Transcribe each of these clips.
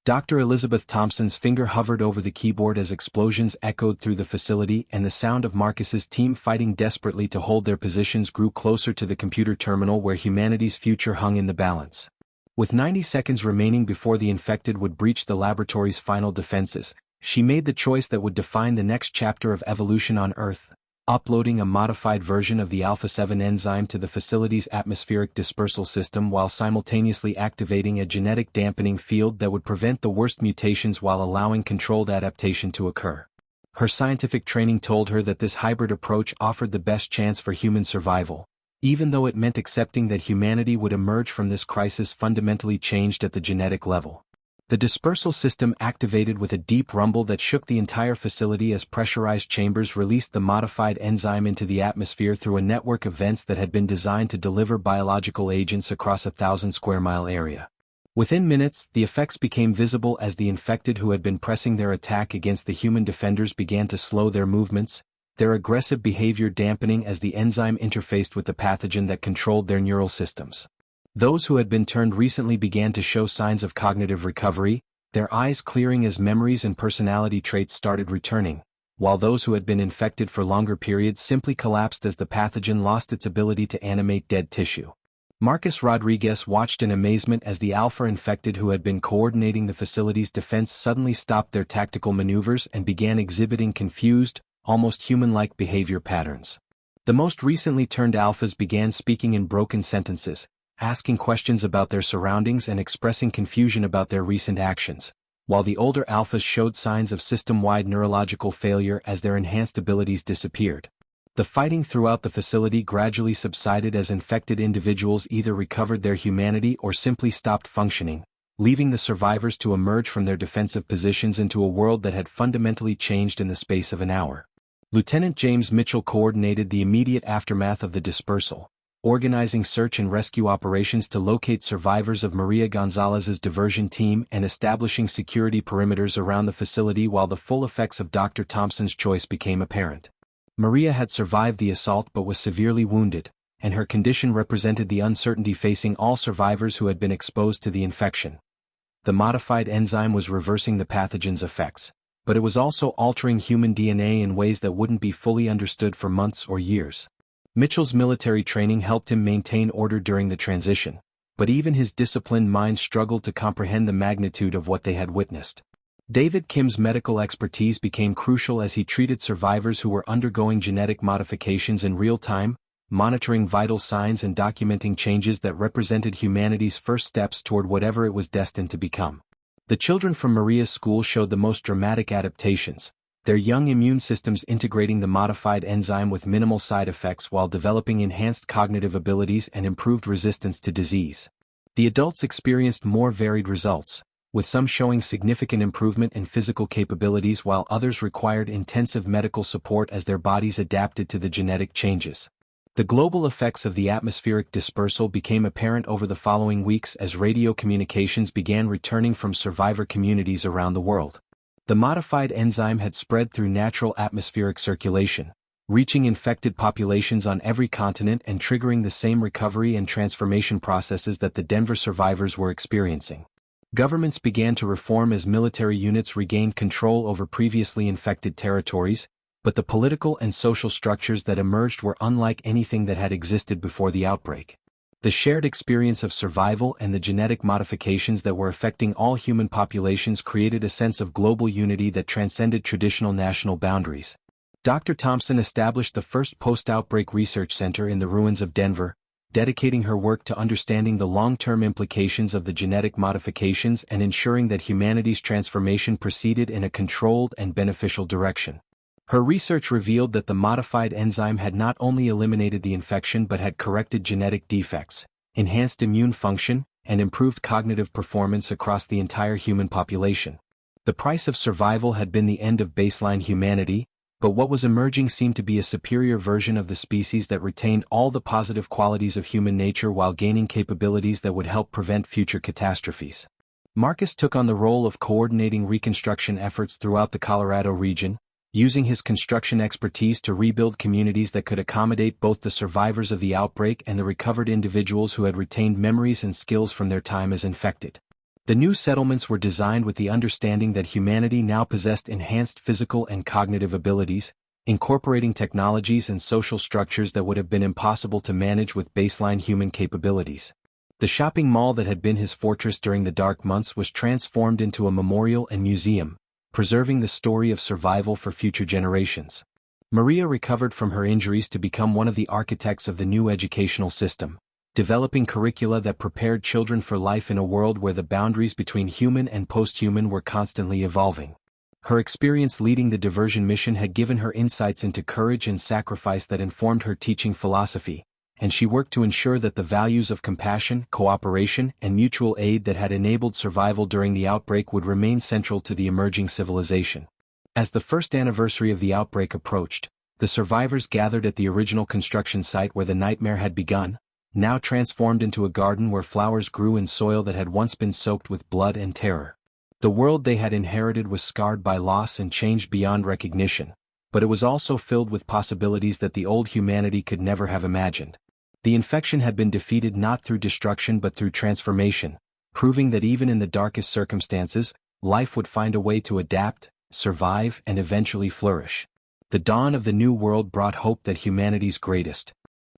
Dr. Elizabeth Thompson's finger hovered over the keyboard as explosions echoed through the facility and the sound of Marcus's team fighting desperately to hold their positions grew closer to the computer terminal where humanity's future hung in the balance. With 90 seconds remaining before the infected would breach the laboratory's final defenses, she made the choice that would define the next chapter of evolution on Earth, uploading a modified version of the Alpha-7 enzyme to the facility's atmospheric dispersal system while simultaneously activating a genetic dampening field that would prevent the worst mutations while allowing controlled adaptation to occur. Her scientific training told her that this hybrid approach offered the best chance for human survival, even though it meant accepting that humanity would emerge from this crisis fundamentally changed at the genetic level. The dispersal system activated with a deep rumble that shook the entire facility as pressurized chambers released the modified enzyme into the atmosphere through a network of vents that had been designed to deliver biological agents across a 1,000-square-mile area. Within minutes, the effects became visible as the infected who had been pressing their attack against the human defenders began to slow their movements, their aggressive behavior dampening as the enzyme interfaced with the pathogen that controlled their neural systems. Those who had been turned recently began to show signs of cognitive recovery, their eyes clearing as memories and personality traits started returning, while those who had been infected for longer periods simply collapsed as the pathogen lost its ability to animate dead tissue. Marcus Rodriguez watched in amazement as the Alpha-infected who had been coordinating the facility's defense suddenly stopped their tactical maneuvers and began exhibiting confused, almost human-like behavior patterns. The most recently turned Alphas began speaking in broken sentences, asking questions about their surroundings and expressing confusion about their recent actions, while the older Alphas showed signs of system-wide neurological failure as their enhanced abilities disappeared. The fighting throughout the facility gradually subsided as infected individuals either recovered their humanity or simply stopped functioning, leaving the survivors to emerge from their defensive positions into a world that had fundamentally changed in the space of an hour. Lieutenant James Mitchell coordinated the immediate aftermath of the dispersal, organizing search and rescue operations to locate survivors of Maria Gonzalez's diversion team and establishing security perimeters around the facility while the full effects of Dr. Thompson's choice became apparent. Maria had survived the assault but was severely wounded, and her condition represented the uncertainty facing all survivors who had been exposed to the infection. The modified enzyme was reversing the pathogen's effects, but it was also altering human DNA in ways that wouldn't be fully understood for months or years. Mitchell's military training helped him maintain order during the transition, but even his disciplined mind struggled to comprehend the magnitude of what they had witnessed. David Kim's medical expertise became crucial as he treated survivors who were undergoing genetic modifications in real time, monitoring vital signs and documenting changes that represented humanity's first steps toward whatever it was destined to become. The children from Maria's school showed the most dramatic adaptations, their young immune systems integrating the modified enzyme with minimal side effects while developing enhanced cognitive abilities and improved resistance to disease. The adults experienced more varied results, with some showing significant improvement in physical capabilities while others required intensive medical support as their bodies adapted to the genetic changes. The global effects of the atmospheric dispersal became apparent over the following weeks as radio communications began returning from survivor communities around the world. The modified enzyme had spread through natural atmospheric circulation, reaching infected populations on every continent and triggering the same recovery and transformation processes that the Denver survivors were experiencing. Governments began to reform as military units regained control over previously infected territories, but the political and social structures that emerged were unlike anything that had existed before the outbreak. The shared experience of survival and the genetic modifications that were affecting all human populations created a sense of global unity that transcended traditional national boundaries. Dr. Thompson established the first post-outbreak research center in the ruins of Denver, dedicating her work to understanding the long-term implications of the genetic modifications and ensuring that humanity's transformation proceeded in a controlled and beneficial direction. Her research revealed that the modified enzyme had not only eliminated the infection but had corrected genetic defects, enhanced immune function, and improved cognitive performance across the entire human population. The price of survival had been the end of baseline humanity, but what was emerging seemed to be a superior version of the species that retained all the positive qualities of human nature while gaining capabilities that would help prevent future catastrophes. Marcus took on the role of coordinating reconstruction efforts throughout the Colorado region, using his construction expertise to rebuild communities that could accommodate both the survivors of the outbreak and the recovered individuals who had retained memories and skills from their time as infected. The new settlements were designed with the understanding that humanity now possessed enhanced physical and cognitive abilities, incorporating technologies and social structures that would have been impossible to manage with baseline human capabilities. The shopping mall that had been his fortress during the dark months was transformed into a memorial and museum, preserving the story of survival for future generations. Maria recovered from her injuries to become one of the architects of the new educational system, developing curricula that prepared children for life in a world where the boundaries between human and post-human were constantly evolving. Her experience leading the diversion mission had given her insights into courage and sacrifice that informed her teaching philosophy, and she worked to ensure that the values of compassion, cooperation, and mutual aid that had enabled survival during the outbreak would remain central to the emerging civilization. As the first anniversary of the outbreak approached, the survivors gathered at the original construction site where the nightmare had begun, now transformed into a garden where flowers grew in soil that had once been soaked with blood and terror. The world they had inherited was scarred by loss and changed beyond recognition, but it was also filled with possibilities that the old humanity could never have imagined. The infection had been defeated not through destruction but through transformation, proving that even in the darkest circumstances, life would find a way to adapt, survive, and eventually flourish. The dawn of the new world brought hope that humanity's greatest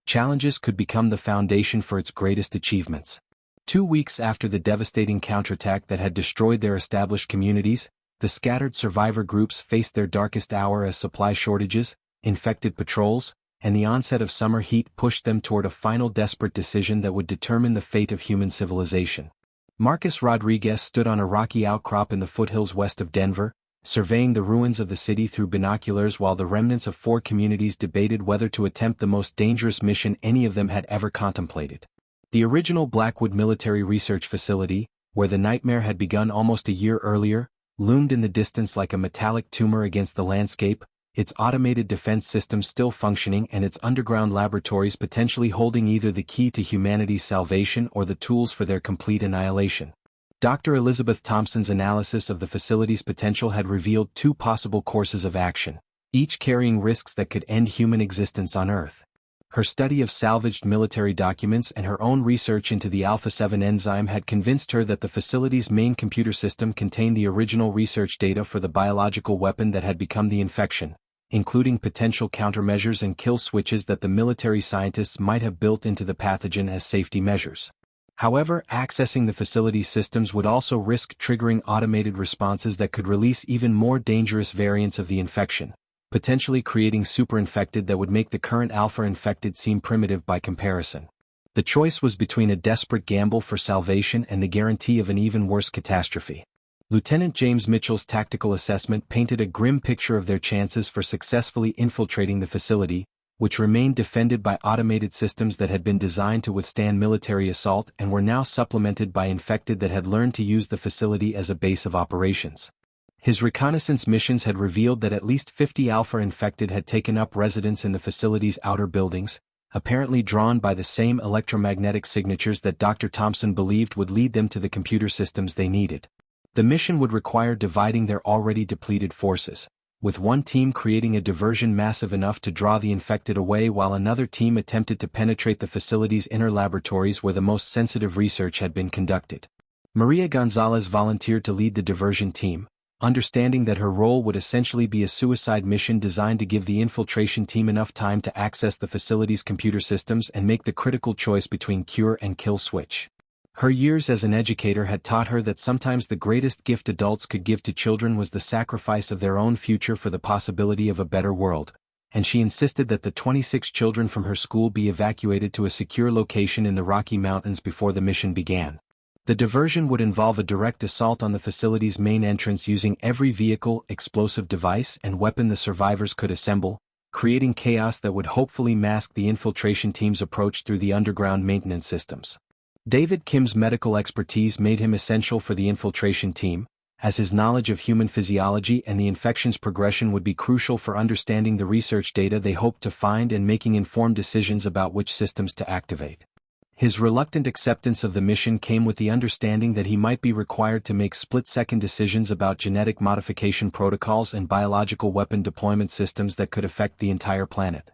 challenges could become the foundation for its greatest achievements. 2 weeks after the devastating counterattack that had destroyed their established communities, the scattered survivor groups faced their darkest hour as supply shortages, infected patrols, and the onset of summer heat pushed them toward a final desperate decision that would determine the fate of human civilization. Marcus Rodriguez stood on a rocky outcrop in the foothills west of Denver, surveying the ruins of the city through binoculars while the remnants of 4 communities debated whether to attempt the most dangerous mission any of them had ever contemplated. The original Blackwood Military Research Facility, where the nightmare had begun almost a year earlier, loomed in the distance like a metallic tumor against the landscape, its automated defense systems still functioning and its underground laboratories potentially holding either the key to humanity's salvation or the tools for their complete annihilation. Dr. Elizabeth Thompson's analysis of the facility's potential had revealed 2 possible courses of action, each carrying risks that could end human existence on Earth. Her study of salvaged military documents and her own research into the alpha-7 enzyme had convinced her that the facility's main computer system contained the original research data for the biological weapon that had become the infection, including potential countermeasures and kill switches that the military scientists might have built into the pathogen as safety measures. However, accessing the facility's systems would also risk triggering automated responses that could release even more dangerous variants of the infection, potentially creating super-infected that would make the current alpha-infected seem primitive by comparison. The choice was between a desperate gamble for salvation and the guarantee of an even worse catastrophe. Lieutenant James Mitchell's tactical assessment painted a grim picture of their chances for successfully infiltrating the facility, which remained defended by automated systems that had been designed to withstand military assault and were now supplemented by infected that had learned to use the facility as a base of operations. His reconnaissance missions had revealed that at least 50 alpha-infected had taken up residence in the facility's outer buildings, apparently drawn by the same electromagnetic signatures that Dr. Thompson believed would lead them to the computer systems they needed. The mission would require dividing their already depleted forces, with one team creating a diversion massive enough to draw the infected away while another team attempted to penetrate the facility's inner laboratories where the most sensitive research had been conducted. Maria Gonzalez volunteered to lead the diversion team, understanding that her role would essentially be a suicide mission designed to give the infiltration team enough time to access the facility's computer systems and make the critical choice between cure and kill switch. Her years as an educator had taught her that sometimes the greatest gift adults could give to children was the sacrifice of their own future for the possibility of a better world, and she insisted that the 26 children from her school be evacuated to a secure location in the Rocky Mountains before the mission began. The diversion would involve a direct assault on the facility's main entrance using every vehicle, explosive device, and weapon the survivors could assemble, creating chaos that would hopefully mask the infiltration team's approach through the underground maintenance systems. David Kim's medical expertise made him essential for the infiltration team, as his knowledge of human physiology and the infection's progression would be crucial for understanding the research data they hoped to find and making informed decisions about which systems to activate. His reluctant acceptance of the mission came with the understanding that he might be required to make split-second decisions about genetic modification protocols and biological weapon deployment systems that could affect the entire planet.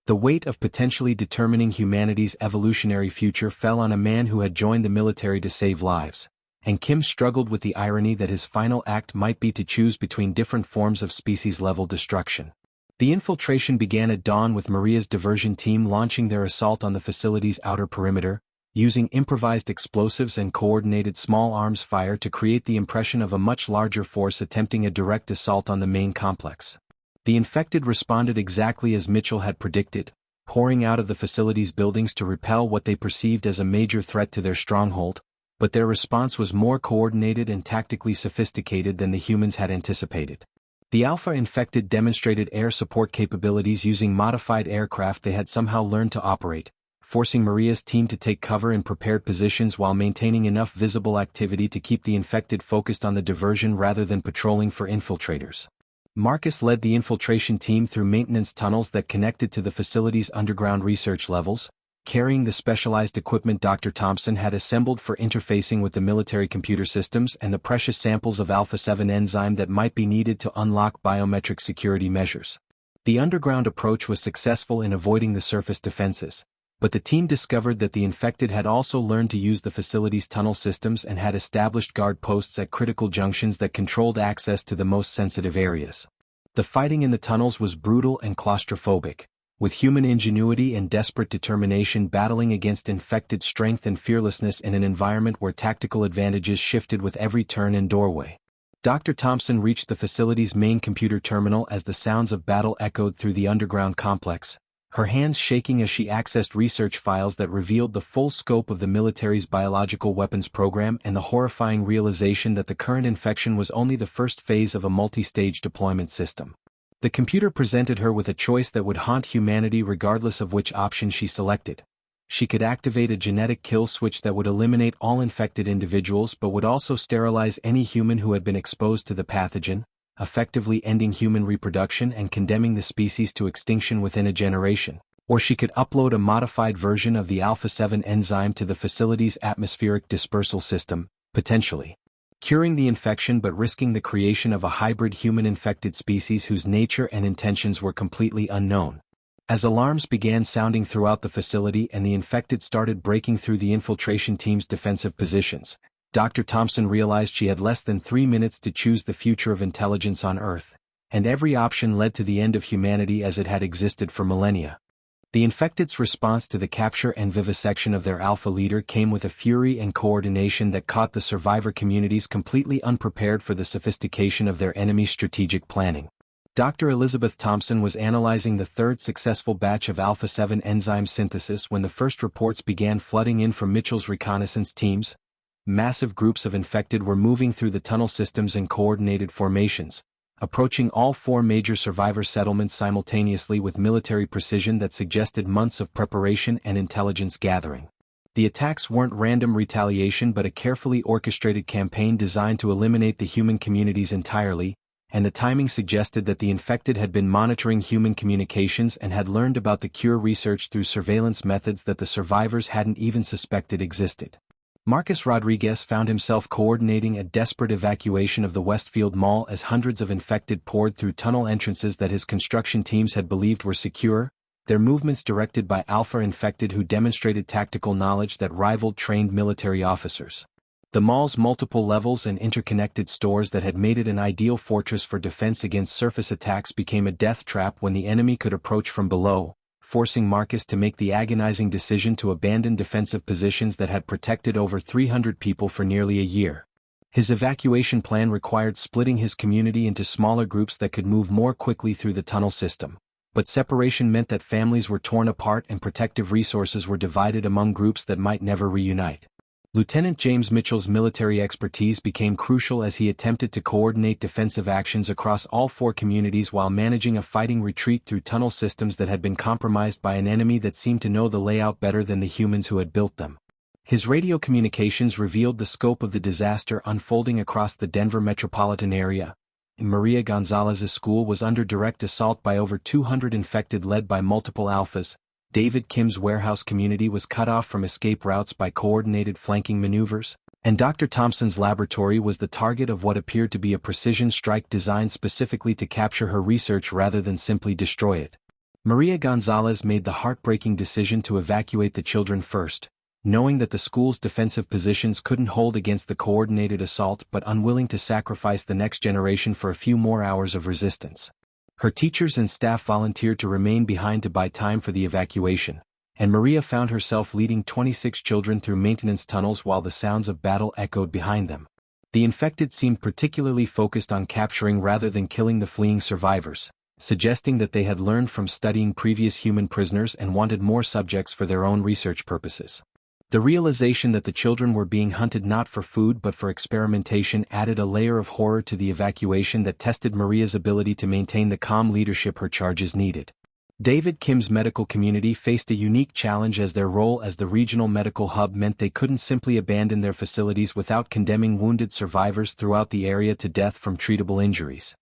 The weight of potentially determining humanity's evolutionary future fell on a man who had joined the military to save lives, and Kim struggled with the irony that his final act might be to choose between different forms of species-level destruction. The infiltration began at dawn with Maria's diversion team launching their assault on the facility's outer perimeter, using improvised explosives and coordinated small arms fire to create the impression of a much larger force attempting a direct assault on the main complex. The infected responded exactly as Mitchell had predicted, pouring out of the facility's buildings to repel what they perceived as a major threat to their stronghold, but their response was more coordinated and tactically sophisticated than the humans had anticipated. The Alpha infected demonstrated air support capabilities using modified aircraft they had somehow learned to operate, forcing Maria's team to take cover in prepared positions while maintaining enough visible activity to keep the infected focused on the diversion rather than patrolling for infiltrators. Marcus led the infiltration team through maintenance tunnels that connected to the facility's underground research levels, carrying the specialized equipment Dr. Thompson had assembled for interfacing with the military computer systems and the precious samples of Alpha-7 enzyme that might be needed to unlock biometric security measures. The underground approach was successful in avoiding the surface defenses, but the team discovered that the infected had also learned to use the facility's tunnel systems and had established guard posts at critical junctions that controlled access to the most sensitive areas. The fighting in the tunnels was brutal and claustrophobic, with human ingenuity and desperate determination battling against infected strength and fearlessness in an environment where tactical advantages shifted with every turn and doorway. Dr. Thompson reached the facility's main computer terminal as the sounds of battle echoed through the underground complex, her hands shaking as she accessed research files that revealed the full scope of the military's biological weapons program and the horrifying realization that the current infection was only the first phase of a multi-stage deployment system. The computer presented her with a choice that would haunt humanity regardless of which option she selected. She could activate a genetic kill switch that would eliminate all infected individuals but would also sterilize any human who had been exposed to the pathogen, effectively ending human reproduction and condemning the species to extinction within a generation. Or she could upload a modified version of the Alpha-7 enzyme to the facility's atmospheric dispersal system, potentially curing the infection but risking the creation of a hybrid human-infected species whose nature and intentions were completely unknown. As alarms began sounding throughout the facility and the infected started breaking through the infiltration team's defensive positions, Dr. Thompson realized she had less than 3 minutes to choose the future of intelligence on Earth, and every option led to the end of humanity as it had existed for millennia. The infected's response to the capture and vivisection of their alpha leader came with a fury and coordination that caught the survivor communities completely unprepared for the sophistication of their enemy's strategic planning. Dr. Elizabeth Thompson was analyzing the third successful batch of Alpha-7 enzyme synthesis when the first reports began flooding in from Mitchell's reconnaissance teams. Massive groups of infected were moving through the tunnel systems in coordinated formations, approaching all 4 major survivor settlements simultaneously with military precision that suggested months of preparation and intelligence gathering. The attacks weren't random retaliation but a carefully orchestrated campaign designed to eliminate the human communities entirely, and the timing suggested that the infected had been monitoring human communications and had learned about the cure research through surveillance methods that the survivors hadn't even suspected existed. Marcus Rodriguez found himself coordinating a desperate evacuation of the Westfield Mall as hundreds of infected poured through tunnel entrances that his construction teams had believed were secure, their movements directed by Alpha infected who demonstrated tactical knowledge that rivaled trained military officers. The mall's multiple levels and interconnected stores that had made it an ideal fortress for defense against surface attacks became a death trap when the enemy could approach from below, forcing Marcus to make the agonizing decision to abandon defensive positions that had protected over 300 people for nearly a year. His evacuation plan required splitting his community into smaller groups that could move more quickly through the tunnel system, but separation meant that families were torn apart and protective resources were divided among groups that might never reunite. Lieutenant James Mitchell's military expertise became crucial as he attempted to coordinate defensive actions across all 4 communities while managing a fighting retreat through tunnel systems that had been compromised by an enemy that seemed to know the layout better than the humans who had built them. His radio communications revealed the scope of the disaster unfolding across the Denver metropolitan area. Maria Gonzalez's school was under direct assault by over 200 infected led by multiple alphas. David Kim's warehouse community was cut off from escape routes by coordinated flanking maneuvers, and Dr. Thompson's laboratory was the target of what appeared to be a precision strike designed specifically to capture her research rather than simply destroy it. Maria Gonzalez made the heartbreaking decision to evacuate the children first, knowing that the school's defensive positions couldn't hold against the coordinated assault but unwilling to sacrifice the next generation for a few more hours of resistance. Her teachers and staff volunteered to remain behind to buy time for the evacuation, and Maria found herself leading 26 children through maintenance tunnels while the sounds of battle echoed behind them. The infected seemed particularly focused on capturing rather than killing the fleeing survivors, suggesting that they had learned from studying previous human prisoners and wanted more subjects for their own research purposes. The realization that the children were being hunted not for food but for experimentation added a layer of horror to the evacuation that tested Maria's ability to maintain the calm leadership her charges needed. David Kim's medical community faced a unique challenge as their role as the regional medical hub meant they couldn't simply abandon their facilities without condemning wounded survivors throughout the area to death from treatable injuries.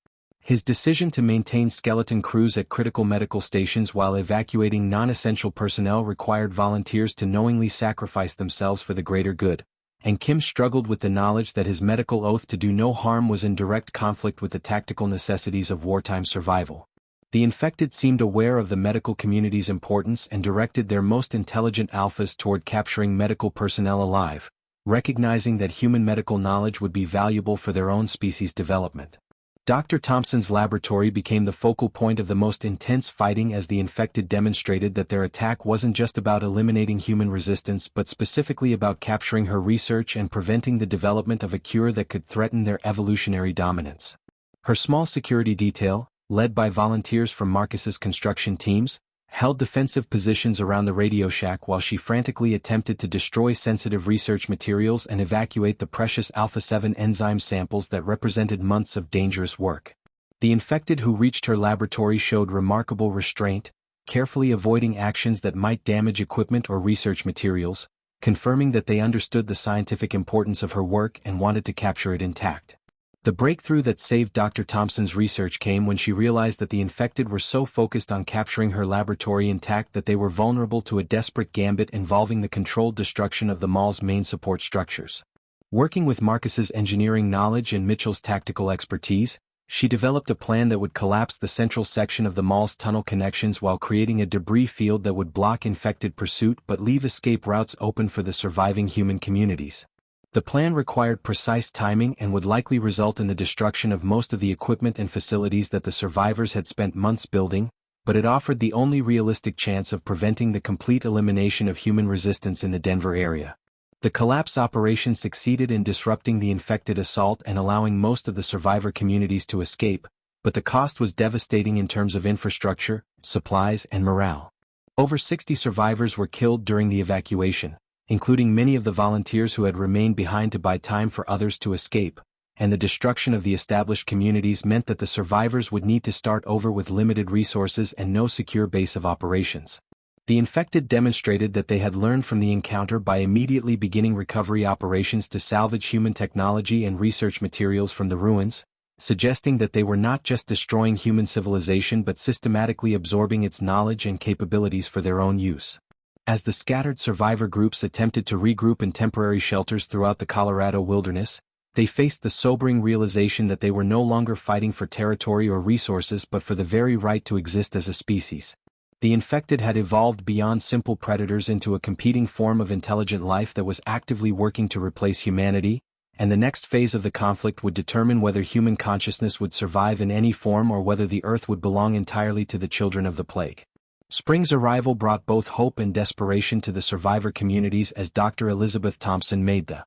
His decision to maintain skeleton crews at critical medical stations while evacuating non-essential personnel required volunteers to knowingly sacrifice themselves for the greater good, and Kim struggled with the knowledge that his medical oath to do no harm was in direct conflict with the tactical necessities of wartime survival. The infected seemed aware of the medical community's importance and directed their most intelligent alphas toward capturing medical personnel alive, recognizing that human medical knowledge would be valuable for their own species' development. Dr. Thompson's laboratory became the focal point of the most intense fighting as the infected demonstrated that their attack wasn't just about eliminating human resistance but specifically about capturing her research and preventing the development of a cure that could threaten their evolutionary dominance. Her small security detail, led by volunteers from Marcus's construction teams, held defensive positions around the radio shack while she frantically attempted to destroy sensitive research materials and evacuate the precious Alpha-7 enzyme samples that represented months of dangerous work. The infected who reached her laboratory showed remarkable restraint, carefully avoiding actions that might damage equipment or research materials, confirming that they understood the scientific importance of her work and wanted to capture it intact. The breakthrough that saved Dr. Thompson's research came when she realized that the infected were so focused on capturing her laboratory intact that they were vulnerable to a desperate gambit involving the controlled destruction of the mall's main support structures. Working with Marcus's engineering knowledge and Mitchell's tactical expertise, she developed a plan that would collapse the central section of the mall's tunnel connections while creating a debris field that would block infected pursuit but leave escape routes open for the surviving human communities. The plan required precise timing and would likely result in the destruction of most of the equipment and facilities that the survivors had spent months building, but it offered the only realistic chance of preventing the complete elimination of human resistance in the Denver area. The collapse operation succeeded in disrupting the infected assault and allowing most of the survivor communities to escape, but the cost was devastating in terms of infrastructure, supplies, and morale. Over 60 survivors were killed during the evacuation, including many of the volunteers who had remained behind to buy time for others to escape, and the destruction of the established communities meant that the survivors would need to start over with limited resources and no secure base of operations. The infected demonstrated that they had learned from the encounter by immediately beginning recovery operations to salvage human technology and research materials from the ruins, suggesting that they were not just destroying human civilization but systematically absorbing its knowledge and capabilities for their own use. As the scattered survivor groups attempted to regroup in temporary shelters throughout the Colorado wilderness, they faced the sobering realization that they were no longer fighting for territory or resources but for the very right to exist as a species. The infected had evolved beyond simple predators into a competing form of intelligent life that was actively working to replace humanity, and the next phase of the conflict would determine whether human consciousness would survive in any form or whether the Earth would belong entirely to the children of the plague. Spring's arrival brought both hope and desperation to the survivor communities as Dr. Elizabeth Thompson made the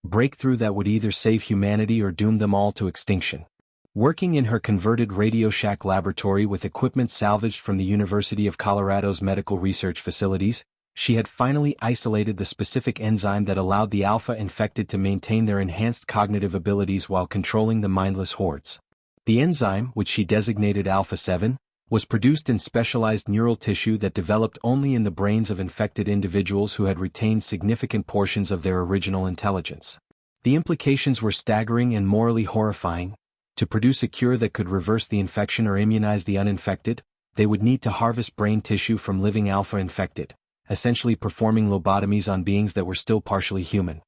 breakthrough that would either save humanity or doom them all to extinction. Working in her converted Radio Shack laboratory with equipment salvaged from the University of Colorado's medical research facilities, she had finally isolated the specific enzyme that allowed the alpha infected to maintain their enhanced cognitive abilities while controlling the mindless hordes. The enzyme, which she designated Alpha-7, was produced in specialized neural tissue that developed only in the brains of infected individuals who had retained significant portions of their original intelligence. The implications were staggering and morally horrifying. To produce a cure that could reverse the infection or immunize the uninfected, they would need to harvest brain tissue from living alpha-infected, essentially performing lobotomies on beings that were still partially human.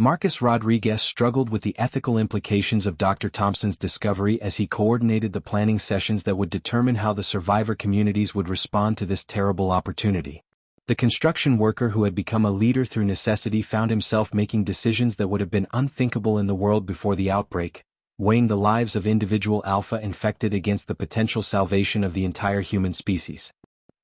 Marcus Rodriguez struggled with the ethical implications of Dr. Thompson's discovery as he coordinated the planning sessions that would determine how the survivor communities would respond to this terrible opportunity. The construction worker who had become a leader through necessity found himself making decisions that would have been unthinkable in the world before the outbreak, weighing the lives of individual alpha infected against the potential salvation of the entire human species.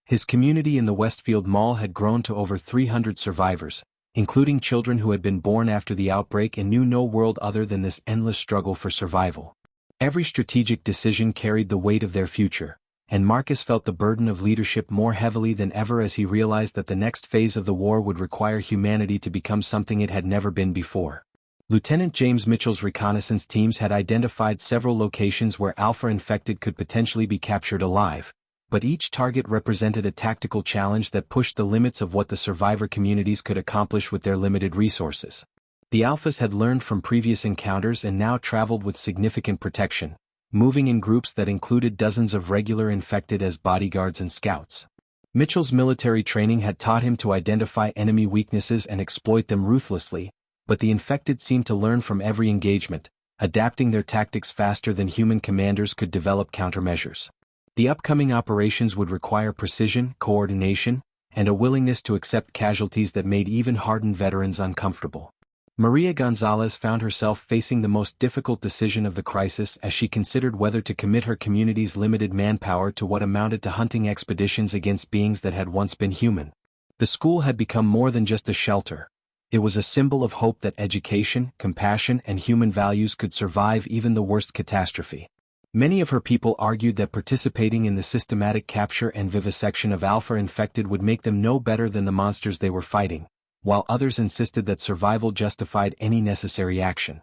His community in the Westfield Mall had grown to over 300 survivors, including children who had been born after the outbreak and knew no world other than this endless struggle for survival. Every strategic decision carried the weight of their future, and Marcus felt the burden of leadership more heavily than ever as he realized that the next phase of the war would require humanity to become something it had never been before. Lieutenant James Mitchell's reconnaissance teams had identified several locations where Alpha infected could potentially be captured alive, but each target represented a tactical challenge that pushed the limits of what the survivor communities could accomplish with their limited resources. The Alphas had learned from previous encounters and now traveled with significant protection, moving in groups that included dozens of regular infected as bodyguards and scouts. Mitchell's military training had taught him to identify enemy weaknesses and exploit them ruthlessly, but the infected seemed to learn from every engagement, adapting their tactics faster than human commanders could develop countermeasures. The upcoming operations would require precision, coordination, and a willingness to accept casualties that made even hardened veterans uncomfortable. Maria Gonzalez found herself facing the most difficult decision of the crisis as she considered whether to commit her community's limited manpower to what amounted to hunting expeditions against beings that had once been human. The school had become more than just a shelter. It was a symbol of hope that education, compassion, and human values could survive even the worst catastrophe. Many of her people argued that participating in the systematic capture and vivisection of Alpha infected would make them no better than the monsters they were fighting, while others insisted that survival justified any necessary action.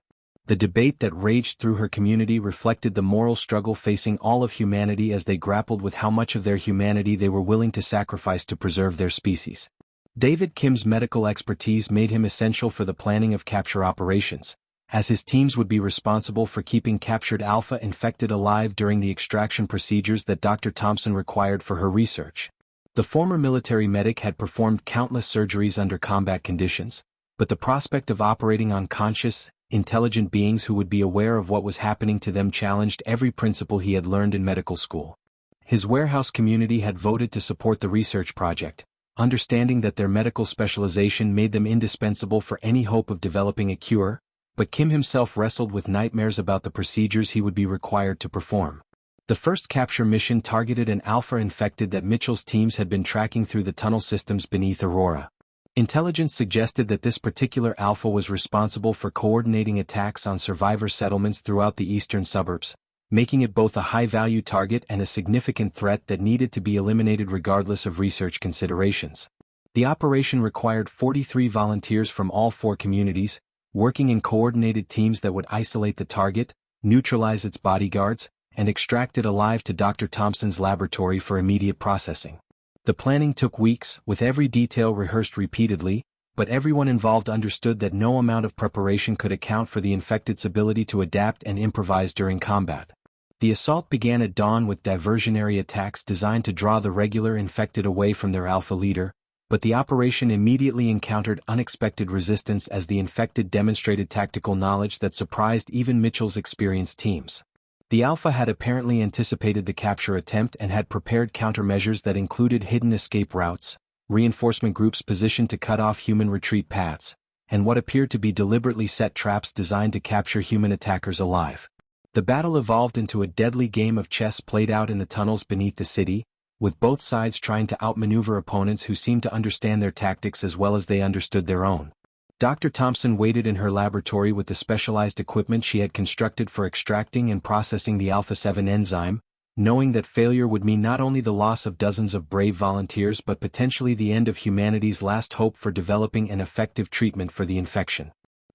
The debate that raged through her community reflected the moral struggle facing all of humanity as they grappled with how much of their humanity they were willing to sacrifice to preserve their species. David Kim's medical expertise made him essential for the planning of capture operations, as his teams would be responsible for keeping captured Alpha infected alive during the extraction procedures that Dr. Thompson required for her research. The former military medic had performed countless surgeries under combat conditions, but the prospect of operating on conscious, intelligent beings who would be aware of what was happening to them challenged every principle he had learned in medical school. His warehouse community had voted to support the research project, understanding that their medical specialization made them indispensable for any hope of developing a cure, but Kim himself wrestled with nightmares about the procedures he would be required to perform. The first capture mission targeted an Alpha infected that Mitchell's teams had been tracking through the tunnel systems beneath Aurora. Intelligence suggested that this particular Alpha was responsible for coordinating attacks on survivor settlements throughout the eastern suburbs, making it both a high-value target and a significant threat that needed to be eliminated regardless of research considerations. The operation required 43 volunteers from all 4 communities, working in coordinated teams that would isolate the target, neutralize its bodyguards, and extract it alive to Dr. Thompson's laboratory for immediate processing. The planning took weeks, with every detail rehearsed repeatedly, but everyone involved understood that no amount of preparation could account for the infected's ability to adapt and improvise during combat. The assault began at dawn with diversionary attacks designed to draw the regular infected away from their Alpha leader, but the operation immediately encountered unexpected resistance as the infected demonstrated tactical knowledge that surprised even Mitchell's experienced teams. The Alpha had apparently anticipated the capture attempt and had prepared countermeasures that included hidden escape routes, reinforcement groups positioned to cut off human retreat paths, and what appeared to be deliberately set traps designed to capture human attackers alive. The battle evolved into a deadly game of chess played out in the tunnels beneath the city, with both sides trying to outmaneuver opponents who seemed to understand their tactics as well as they understood their own. Dr. Thompson waited in her laboratory with the specialized equipment she had constructed for extracting and processing the Alpha-7 enzyme, knowing that failure would mean not only the loss of dozens of brave volunteers but potentially the end of humanity's last hope for developing an effective treatment for the infection.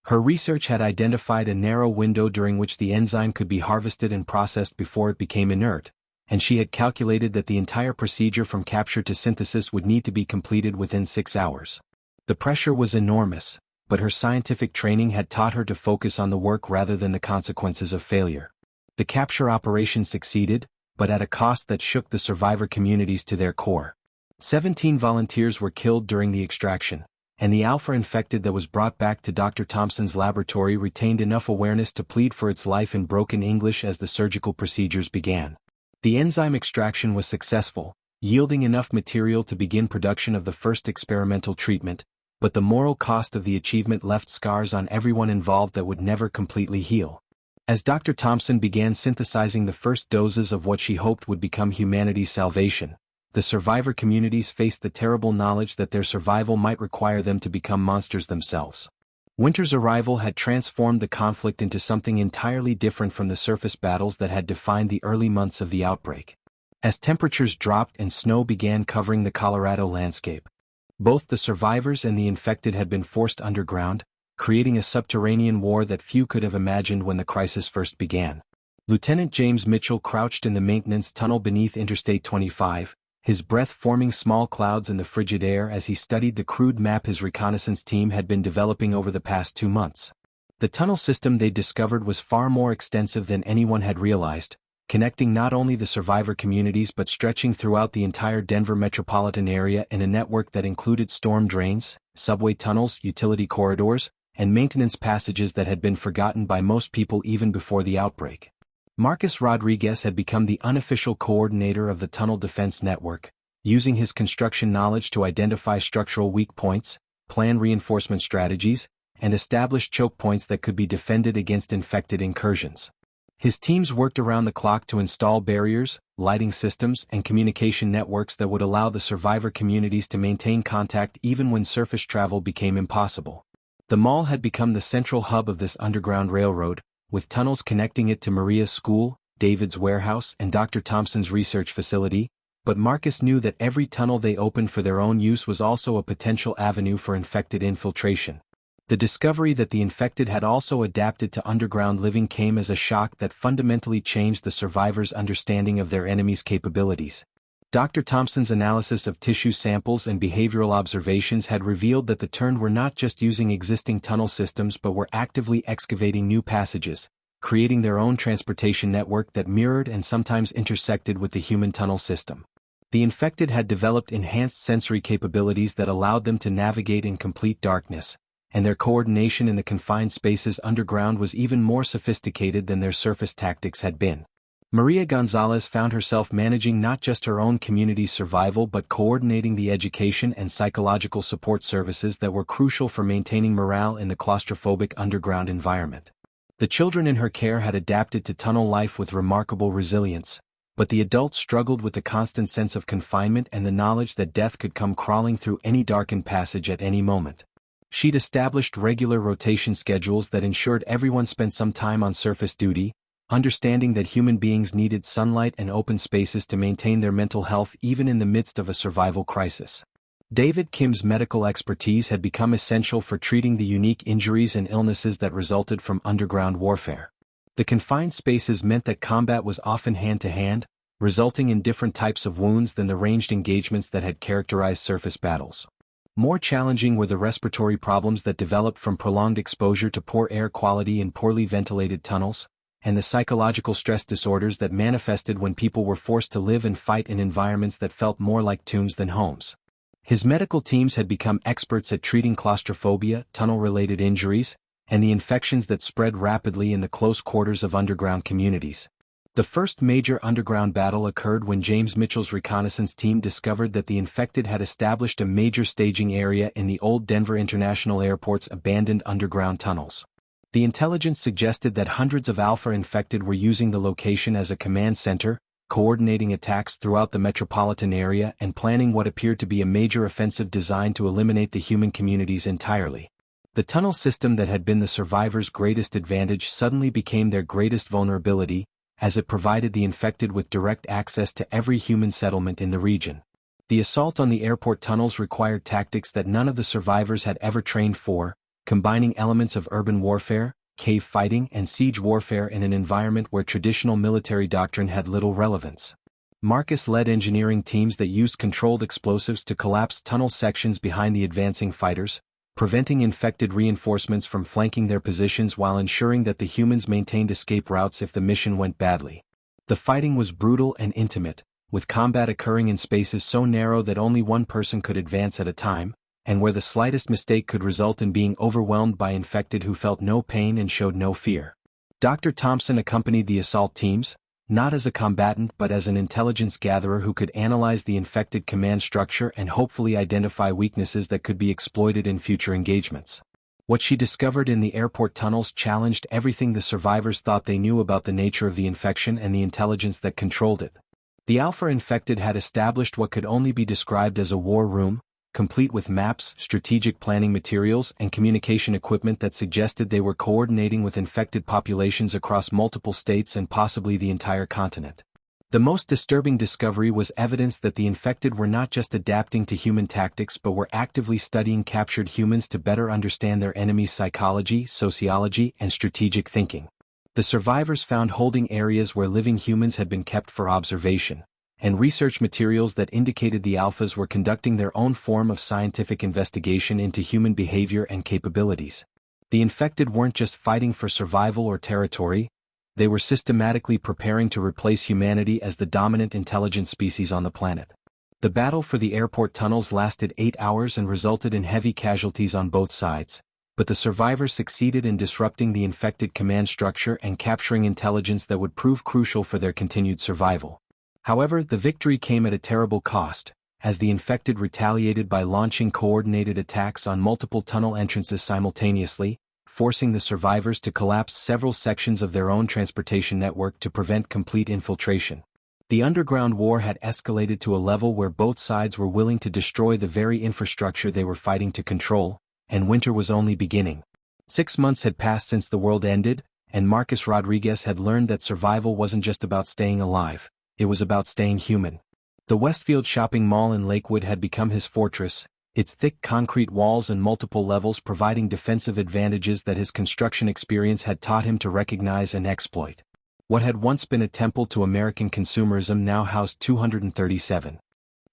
Her research had identified a narrow window during which the enzyme could be harvested and processed before it became inert, and she had calculated that the entire procedure from capture to synthesis would need to be completed within 6 hours. The pressure was enormous, but her scientific training had taught her to focus on the work rather than the consequences of failure. The capture operation succeeded, but at a cost that shook the survivor communities to their core. 17 volunteers were killed during the extraction, and the Alpha infected that was brought back to Dr. Thompson's laboratory retained enough awareness to plead for its life in broken English as the surgical procedures began. The enzyme extraction was successful, yielding enough material to begin production of the first experimental treatment, but the moral cost of the achievement left scars on everyone involved that would never completely heal. As Dr. Thompson began synthesizing the first doses of what she hoped would become humanity's salvation, the survivor communities faced the terrible knowledge that their survival might require them to become monsters themselves. Winter's arrival had transformed the conflict into something entirely different from the surface battles that had defined the early months of the outbreak. As temperatures dropped and snow began covering the Colorado landscape, both the survivors and the infected had been forced underground, creating a subterranean war that few could have imagined when the crisis first began. Lieutenant James Mitchell crouched in the maintenance tunnel beneath Interstate 25, his breath forming small clouds in the frigid air as he studied the crude map his reconnaissance team had been developing over the past 2 months. The tunnel system they discovered was far more extensive than anyone had realized, connecting not only the survivor communities but stretching throughout the entire Denver metropolitan area in a network that included storm drains, subway tunnels, utility corridors, and maintenance passages that had been forgotten by most people even before the outbreak. Marcus Rodriguez had become the unofficial coordinator of the tunnel defense network, using his construction knowledge to identify structural weak points, plan reinforcement strategies, and establish choke points that could be defended against infected incursions. His teams worked around the clock to install barriers, lighting systems, and communication networks that would allow the survivor communities to maintain contact even when surface travel became impossible. The mall had become the central hub of this underground railroad, with tunnels connecting it to Maria's school, David's warehouse, and Dr. Thompson's research facility, but Marcus knew that every tunnel they opened for their own use was also a potential avenue for infected infiltration. The discovery that the infected had also adapted to underground living came as a shock that fundamentally changed the survivors' understanding of their enemy's capabilities. Dr. Thompson's analysis of tissue samples and behavioral observations had revealed that the Turned were not just using existing tunnel systems but were actively excavating new passages, creating their own transportation network that mirrored and sometimes intersected with the human tunnel system. The infected had developed enhanced sensory capabilities that allowed them to navigate in complete darkness, and their coordination in the confined spaces underground was even more sophisticated than their surface tactics had been. Maria Gonzalez found herself managing not just her own community's survival but coordinating the education and psychological support services that were crucial for maintaining morale in the claustrophobic underground environment. The children in her care had adapted to tunnel life with remarkable resilience, but the adults struggled with the constant sense of confinement and the knowledge that death could come crawling through any darkened passage at any moment. She'd established regular rotation schedules that ensured everyone spent some time on surface duty, understanding that human beings needed sunlight and open spaces to maintain their mental health even in the midst of a survival crisis. David Kim's medical expertise had become essential for treating the unique injuries and illnesses that resulted from underground warfare. The confined spaces meant that combat was often hand-to-hand, resulting in different types of wounds than the ranged engagements that had characterized surface battles. More challenging were the respiratory problems that developed from prolonged exposure to poor air quality in poorly ventilated tunnels, and the psychological stress disorders that manifested when people were forced to live and fight in environments that felt more like tombs than homes. His medical teams had become experts at treating claustrophobia, tunnel-related injuries, and the infections that spread rapidly in the close quarters of underground communities. The first major underground battle occurred when James Mitchell's reconnaissance team discovered that the infected had established a major staging area in the old Denver International Airport's abandoned underground tunnels. The intelligence suggested that hundreds of Alpha infected were using the location as a command center, coordinating attacks throughout the metropolitan area and planning what appeared to be a major offensive designed to eliminate the human communities entirely. The tunnel system that had been the survivors' greatest advantage suddenly became their greatest vulnerability, as it provided the infected with direct access to every human settlement in the region. The assault on the airport tunnels required tactics that none of the survivors had ever trained for, combining elements of urban warfare, cave fighting, and siege warfare in an environment where traditional military doctrine had little relevance. Marcus led engineering teams that used controlled explosives to collapse tunnel sections behind the advancing fighters, preventing infected reinforcements from flanking their positions while ensuring that the humans maintained escape routes if the mission went badly. The fighting was brutal and intimate, with combat occurring in spaces so narrow that only one person could advance at a time, and where the slightest mistake could result in being overwhelmed by infected who felt no pain and showed no fear. Dr. Thompson accompanied the assault teams, not as a combatant but as an intelligence gatherer who could analyze the infected command structure and hopefully identify weaknesses that could be exploited in future engagements. What she discovered in the airport tunnels challenged everything the survivors thought they knew about the nature of the infection and the intelligence that controlled it. The Alpha infected had established what could only be described as a war room, complete with maps, strategic planning materials, and communication equipment that suggested they were coordinating with infected populations across multiple states and possibly the entire continent. The most disturbing discovery was evidence that the infected were not just adapting to human tactics but were actively studying captured humans to better understand their enemies' psychology, sociology, and strategic thinking. The survivors found holding areas where living humans had been kept for observation, and research materials that indicated the Alphas were conducting their own form of scientific investigation into human behavior and capabilities. The infected weren't just fighting for survival or territory, they were systematically preparing to replace humanity as the dominant intelligent species on the planet. The battle for the airport tunnels lasted 8 hours and resulted in heavy casualties on both sides, but the survivors succeeded in disrupting the infected command structure and capturing intelligence that would prove crucial for their continued survival. However, the victory came at a terrible cost, as the infected retaliated by launching coordinated attacks on multiple tunnel entrances simultaneously, forcing the survivors to collapse several sections of their own transportation network to prevent complete infiltration. The underground war had escalated to a level where both sides were willing to destroy the very infrastructure they were fighting to control, and winter was only beginning. 6 months had passed since the world ended, and Marcus Rodriguez had learned that survival wasn't just about staying alive. It was about staying human. The Westfield shopping mall in Lakewood had become his fortress, its thick concrete walls and multiple levels providing defensive advantages that his construction experience had taught him to recognize and exploit. What had once been a temple to American consumerism now housed 237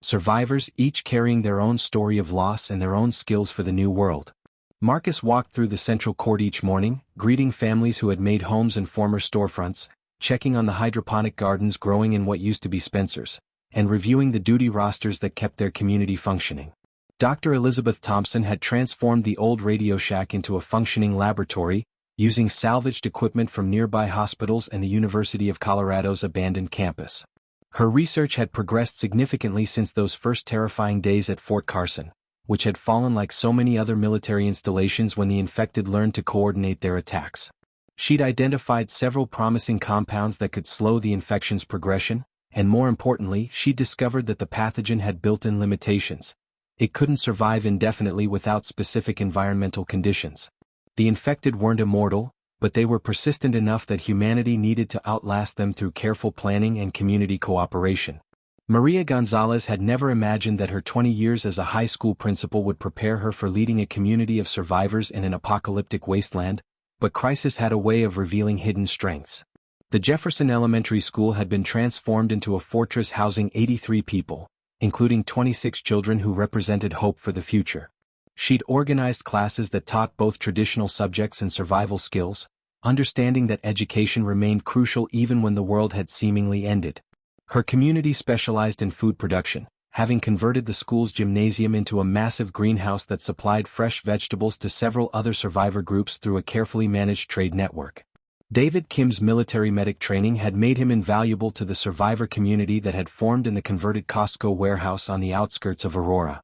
survivors, each carrying their own story of loss and their own skills for the new world. Marcus walked through the central court each morning, greeting families who had made homes in former storefronts, checking on the hydroponic gardens growing in what used to be Spencer's, and reviewing the duty rosters that kept their community functioning. Dr. Elizabeth Thompson had transformed the old Radio Shack into a functioning laboratory, using salvaged equipment from nearby hospitals and the University of Colorado's abandoned campus. Her research had progressed significantly since those first terrifying days at Fort Carson, which had fallen like so many other military installations when the infected learned to coordinate their attacks. She'd identified several promising compounds that could slow the infection's progression, and more importantly, she discovered that the pathogen had built-in limitations. It couldn't survive indefinitely without specific environmental conditions. The infected weren't immortal, but they were persistent enough that humanity needed to outlast them through careful planning and community cooperation. Maria Gonzalez had never imagined that her 20 years as a high school principal would prepare her for leading a community of survivors in an apocalyptic wasteland, but crisis had a way of revealing hidden strengths. The Jefferson Elementary School had been transformed into a fortress housing 83 people, including 26 children who represented hope for the future. She'd organized classes that taught both traditional subjects and survival skills, understanding that education remained crucial even when the world had seemingly ended. Her community specialized in food production, having converted the school's gymnasium into a massive greenhouse that supplied fresh vegetables to several other survivor groups through a carefully managed trade network. David Kim's military medic training had made him invaluable to the survivor community that had formed in the converted Costco warehouse on the outskirts of Aurora.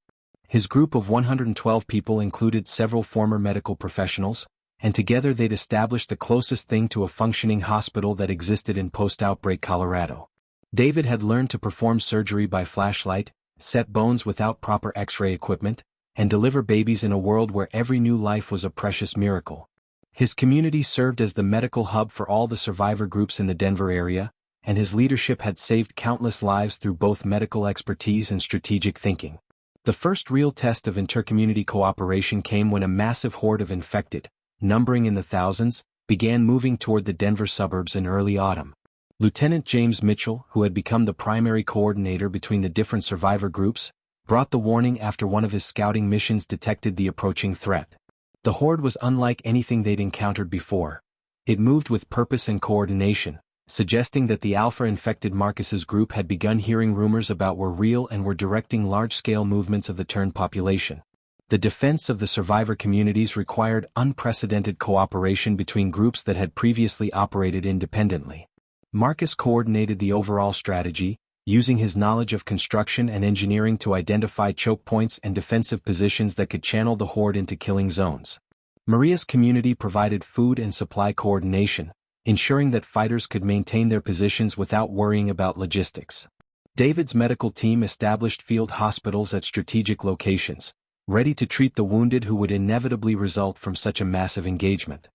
His group of 112 people included several former medical professionals, and together they'd established the closest thing to a functioning hospital that existed in post-outbreak Colorado. David had learned to perform surgery by flashlight, set bones without proper X-ray equipment, and deliver babies in a world where every new life was a precious miracle. His community served as the medical hub for all the survivor groups in the Denver area, and his leadership had saved countless lives through both medical expertise and strategic thinking. The first real test of intercommunity cooperation came when a massive horde of infected, numbering in the thousands, began moving toward the Denver suburbs in early autumn. Lieutenant James Mitchell, who had become the primary coordinator between the different survivor groups, brought the warning after one of his scouting missions detected the approaching threat. The horde was unlike anything they'd encountered before. It moved with purpose and coordination, suggesting that the Alpha-infected Marcus's group had begun hearing rumors about were real and were directing large-scale movements of the turned population. The defense of the survivor communities required unprecedented cooperation between groups that had previously operated independently. Marcus coordinated the overall strategy, using his knowledge of construction and engineering to identify choke points and defensive positions that could channel the Horde into killing zones. Maria's community provided food and supply coordination, ensuring that fighters could maintain their positions without worrying about logistics. David's medical team established field hospitals at strategic locations, ready to treat the wounded who would inevitably result from such a massive engagement.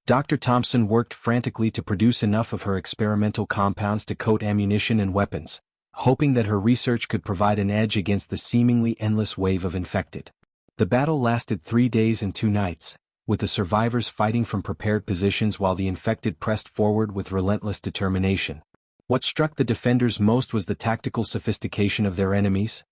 Dr. Thompson worked frantically to produce enough of her experimental compounds to coat ammunition and weapons, hoping that her research could provide an edge against the seemingly endless wave of infected. The battle lasted 3 days and 2 nights, with the survivors fighting from prepared positions while the infected pressed forward with relentless determination. What struck the defenders most was the tactical sophistication of their enemies.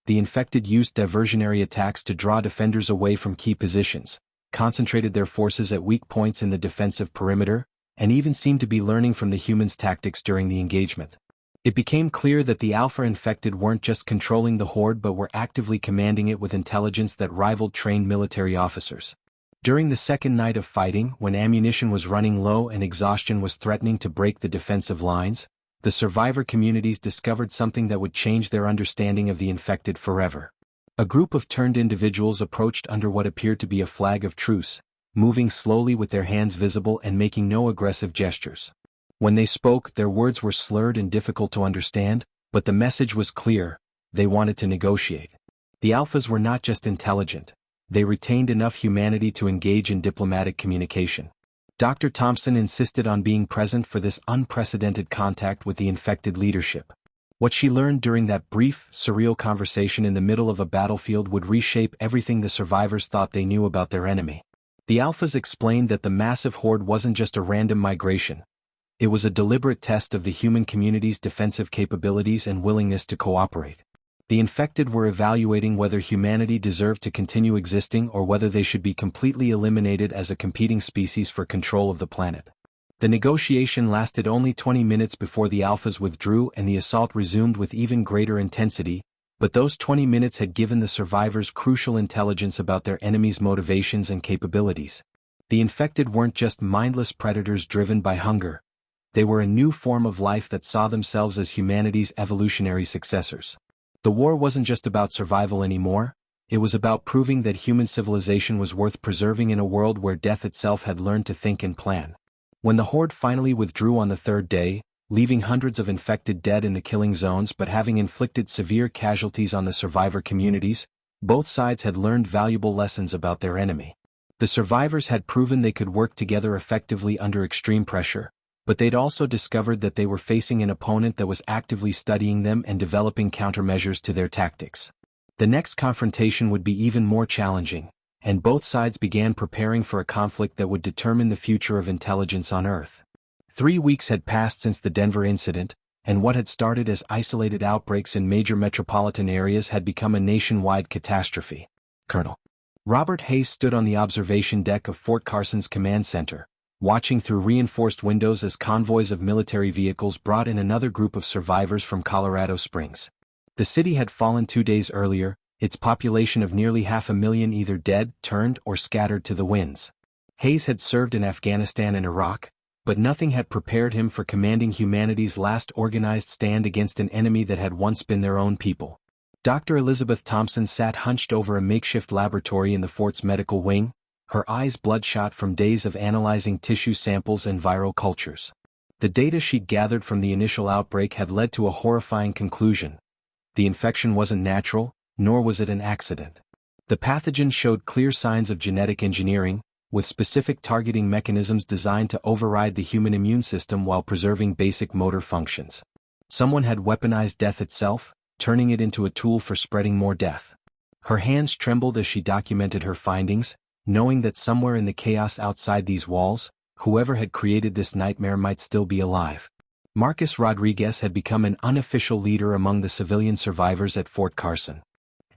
The infected used diversionary attacks to draw defenders away from key positions, concentrated their forces at weak points in the defensive perimeter, and even seemed to be learning from the humans' tactics during the engagement. It became clear that the Alpha infected weren't just controlling the Horde but were actively commanding it with intelligence that rivaled trained military officers. During the second night of fighting, when ammunition was running low and exhaustion was threatening to break the defensive lines, the survivor communities discovered something that would change their understanding of the infected forever. A group of turned individuals approached under what appeared to be a flag of truce, moving slowly with their hands visible and making no aggressive gestures. When they spoke, their words were slurred and difficult to understand, but the message was clear: they wanted to negotiate. The Alphas were not just intelligent, they retained enough humanity to engage in diplomatic communication. Dr. Thompson insisted on being present for this unprecedented contact with the infected leadership. What she learned during that brief, surreal conversation in the middle of a battlefield would reshape everything the survivors thought they knew about their enemy. The Alphas explained that the massive Horde wasn't just a random migration. It was a deliberate test of the human community's defensive capabilities and willingness to cooperate. The infected were evaluating whether humanity deserved to continue existing or whether they should be completely eliminated as a competing species for control of the planet. The negotiation lasted only 20 minutes before the Alphas withdrew and the assault resumed with even greater intensity, but those 20 minutes had given the survivors crucial intelligence about their enemy's motivations and capabilities. The infected weren't just mindless predators driven by hunger. They were a new form of life that saw themselves as humanity's evolutionary successors. The war wasn't just about survival anymore, it was about proving that human civilization was worth preserving in a world where death itself had learned to think and plan. When the Horde finally withdrew on the third day, leaving hundreds of infected dead in the killing zones but having inflicted severe casualties on the survivor communities, both sides had learned valuable lessons about their enemy. The survivors had proven they could work together effectively under extreme pressure, but they'd also discovered that they were facing an opponent that was actively studying them and developing countermeasures to their tactics. The next confrontation would be even more challenging, and both sides began preparing for a conflict that would determine the future of intelligence on Earth. 3 weeks had passed since the Denver incident, and what had started as isolated outbreaks in major metropolitan areas had become a nationwide catastrophe. Colonel Robert Hayes stood on the observation deck of Fort Carson's command center, watching through reinforced windows as convoys of military vehicles brought in another group of survivors from Colorado Springs. The city had fallen 2 days earlier, its population of nearly 500,000 either dead, turned, or scattered to the winds. Hayes had served in Afghanistan and Iraq, but nothing had prepared him for commanding humanity's last organized stand against an enemy that had once been their own people. Dr. Elizabeth Thompson sat hunched over a makeshift laboratory in the fort's medical wing, her eyes bloodshot from days of analyzing tissue samples and viral cultures. The data she'd gathered from the initial outbreak had led to a horrifying conclusion. The infection wasn't natural, nor was it an accident. The pathogen showed clear signs of genetic engineering, with specific targeting mechanisms designed to override the human immune system while preserving basic motor functions. Someone had weaponized death itself, turning it into a tool for spreading more death. Her hands trembled as she documented her findings, knowing that somewhere in the chaos outside these walls, whoever had created this nightmare might still be alive. Marcus Rodriguez had become an unofficial leader among the civilian survivors at Fort Carson.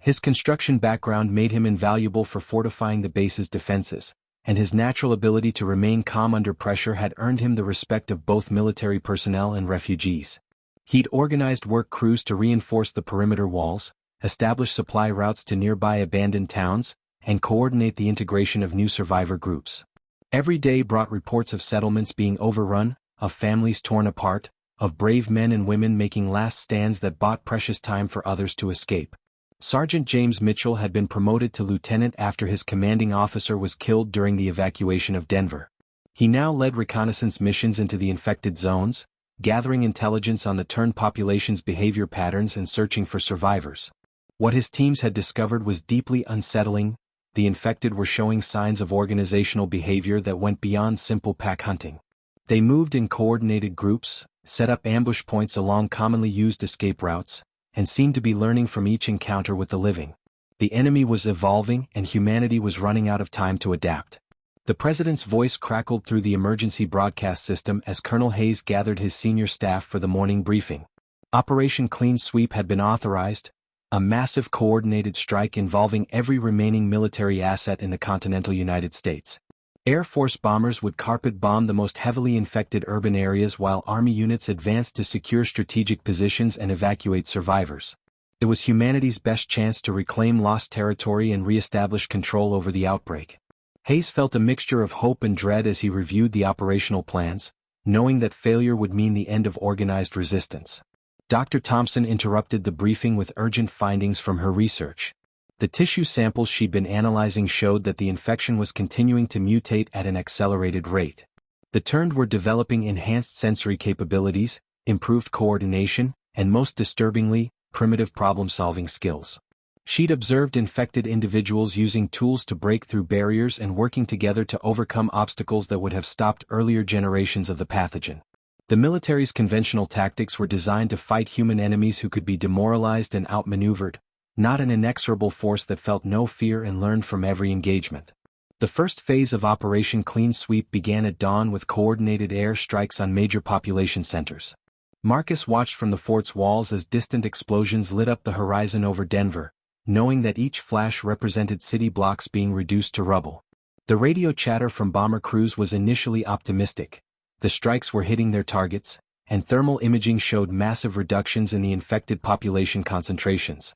His construction background made him invaluable for fortifying the base's defenses, and his natural ability to remain calm under pressure had earned him the respect of both military personnel and refugees. He'd organized work crews to reinforce the perimeter walls, establish supply routes to nearby abandoned towns, and coordinate the integration of new survivor groups. Every day brought reports of settlements being overrun, of families torn apart, of brave men and women making last stands that bought precious time for others to escape. Sergeant James Mitchell had been promoted to lieutenant after his commanding officer was killed during the evacuation of Denver. He now led reconnaissance missions into the infected zones, gathering intelligence on the turned population's behavior patterns and searching for survivors. What his teams had discovered was deeply unsettling. The infected were showing signs of organizational behavior that went beyond simple pack hunting. They moved in coordinated groups, set up ambush points along commonly used escape routes, and seemed to be learning from each encounter with the living. The enemy was evolving and humanity was running out of time to adapt. The president's voice crackled through the emergency broadcast system as Colonel Hayes gathered his senior staff for the morning briefing. Operation Clean Sweep had been authorized, a massive coordinated strike involving every remaining military asset in the continental United States. Air Force bombers would carpet bomb the most heavily infected urban areas while Army units advanced to secure strategic positions and evacuate survivors. It was humanity's best chance to reclaim lost territory and re-establish control over the outbreak. Hayes felt a mixture of hope and dread as he reviewed the operational plans, knowing that failure would mean the end of organized resistance. Dr. Thompson interrupted the briefing with urgent findings from her research. The tissue samples she'd been analyzing showed that the infection was continuing to mutate at an accelerated rate. The turned were developing enhanced sensory capabilities, improved coordination, and most disturbingly, primitive problem-solving skills. She'd observed infected individuals using tools to break through barriers and working together to overcome obstacles that would have stopped earlier generations of the pathogen. The military's conventional tactics were designed to fight human enemies who could be demoralized and outmaneuvered, not an inexorable force that felt no fear and learned from every engagement. The first phase of Operation Clean Sweep began at dawn with coordinated air strikes on major population centers. Marcus watched from the fort's walls as distant explosions lit up the horizon over Denver, knowing that each flash represented city blocks being reduced to rubble. The radio chatter from bomber crews was initially optimistic. The strikes were hitting their targets, and thermal imaging showed massive reductions in the infected population concentrations.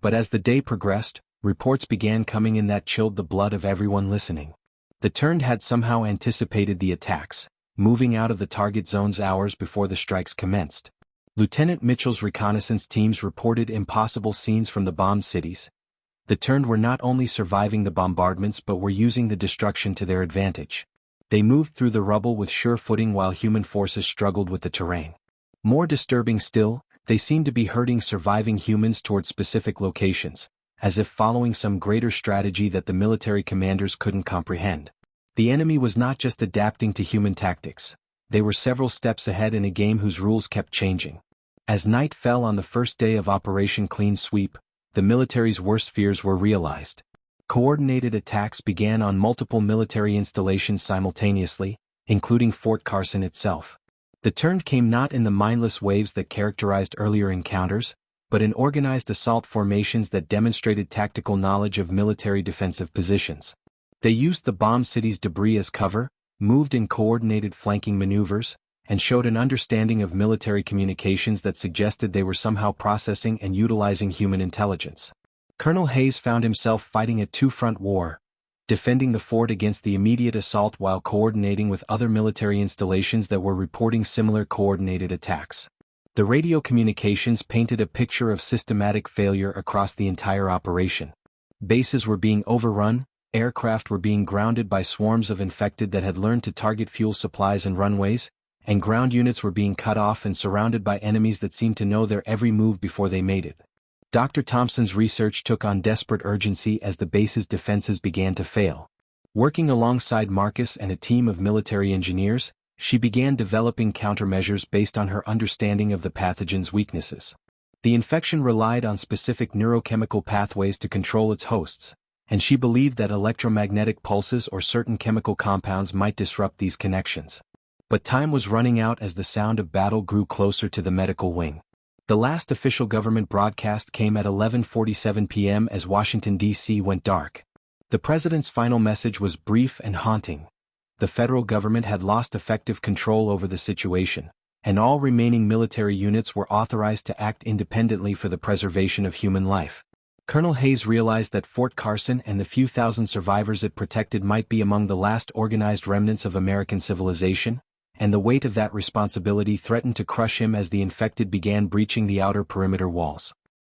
But as the day progressed, reports began coming in that chilled the blood of everyone listening. The turned had somehow anticipated the attacks, moving out of the target zones hours before the strikes commenced. Lieutenant Mitchell's reconnaissance teams reported impossible scenes from the bombed cities. The turned were not only surviving the bombardments but were using the destruction to their advantage. They moved through the rubble with sure footing while human forces struggled with the terrain. More disturbing still, they seemed to be herding surviving humans toward specific locations, as if following some greater strategy that the military commanders couldn't comprehend. The enemy was not just adapting to human tactics. They were several steps ahead in a game whose rules kept changing. As night fell on the first day of Operation Clean Sweep, the military's worst fears were realized. Coordinated attacks began on multiple military installations simultaneously, including Fort Carson itself. The turned came not in the mindless waves that characterized earlier encounters, but in organized assault formations that demonstrated tactical knowledge of military defensive positions. They used the bombed city's debris as cover, moved in coordinated flanking maneuvers, and showed an understanding of military communications that suggested they were somehow processing and utilizing human intelligence. Colonel Hayes found himself fighting a two-front war, defending the fort against the immediate assault while coordinating with other military installations that were reporting similar coordinated attacks. The radio communications painted a picture of systematic failure across the entire operation. Bases were being overrun, aircraft were being grounded by swarms of infected that had learned to target fuel supplies and runways, and ground units were being cut off and surrounded by enemies that seemed to know their every move before they made it. Dr. Thompson's research took on desperate urgency as the base's defenses began to fail. Working alongside Marcus and a team of military engineers, she began developing countermeasures based on her understanding of the pathogen's weaknesses. The infection relied on specific neurochemical pathways to control its hosts, and she believed that electromagnetic pulses or certain chemical compounds might disrupt these connections. But time was running out as the sound of battle grew closer to the medical wing. The last official government broadcast came at 11:47 p.m. as Washington, D.C. went dark. The president's final message was brief and haunting. The federal government had lost effective control over the situation, and all remaining military units were authorized to act independently for the preservation of human life. Colonel Hayes realized that Fort Carson and the few thousand survivors it protected might be among the last organized remnants of American civilization, and the weight of that responsibility threatened to crush him as the infected began breaching the outer perimeter walls.